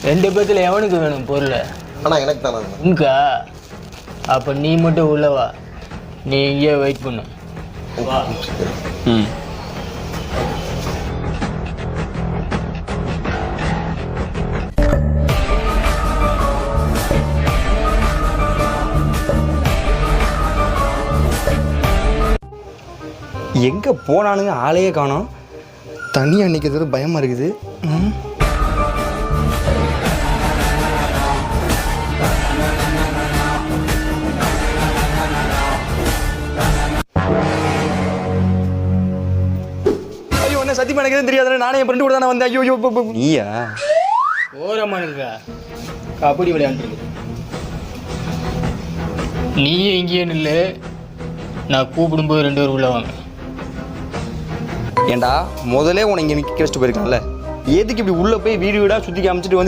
2 பேத்துல எவனுக்கு வேணும் பொருள்? ஆனால் எனக்கு தானே. உனக்கா? அப்போ நீ மட்டும் உள்ள வா, நீ இங்கேயே வெயிட் பண்ணு. வா. ம். எங்கே போனானுங்க ஆளையே காணோம். தனியாக நிற்கிறது பயமாக இருக்குது. ஐயோ என்ன சத்தியமாக எனக்கு எதுவும் தெரியாதுண்ணே. நானே என் ஃப்ரெண்டு கூட தானே வந்தேன். ஐயோ நீயா? ஓரமானுங்க கபடி விளையாண்டுருக்கு. நீயும் இங்கேயே நில்லு, நான் கூப்பிடும்போது 2 பேர் உள்ள வாங்க. ஏண்டா முதலே உன்னை இங்கே நிற்க வச்சுட்டு போயிருக்கான்ல, எதுக்கு இப்படி உள்ளே போய் வீடு வீடாக சுற்றி காமிச்சிட்டு வந்து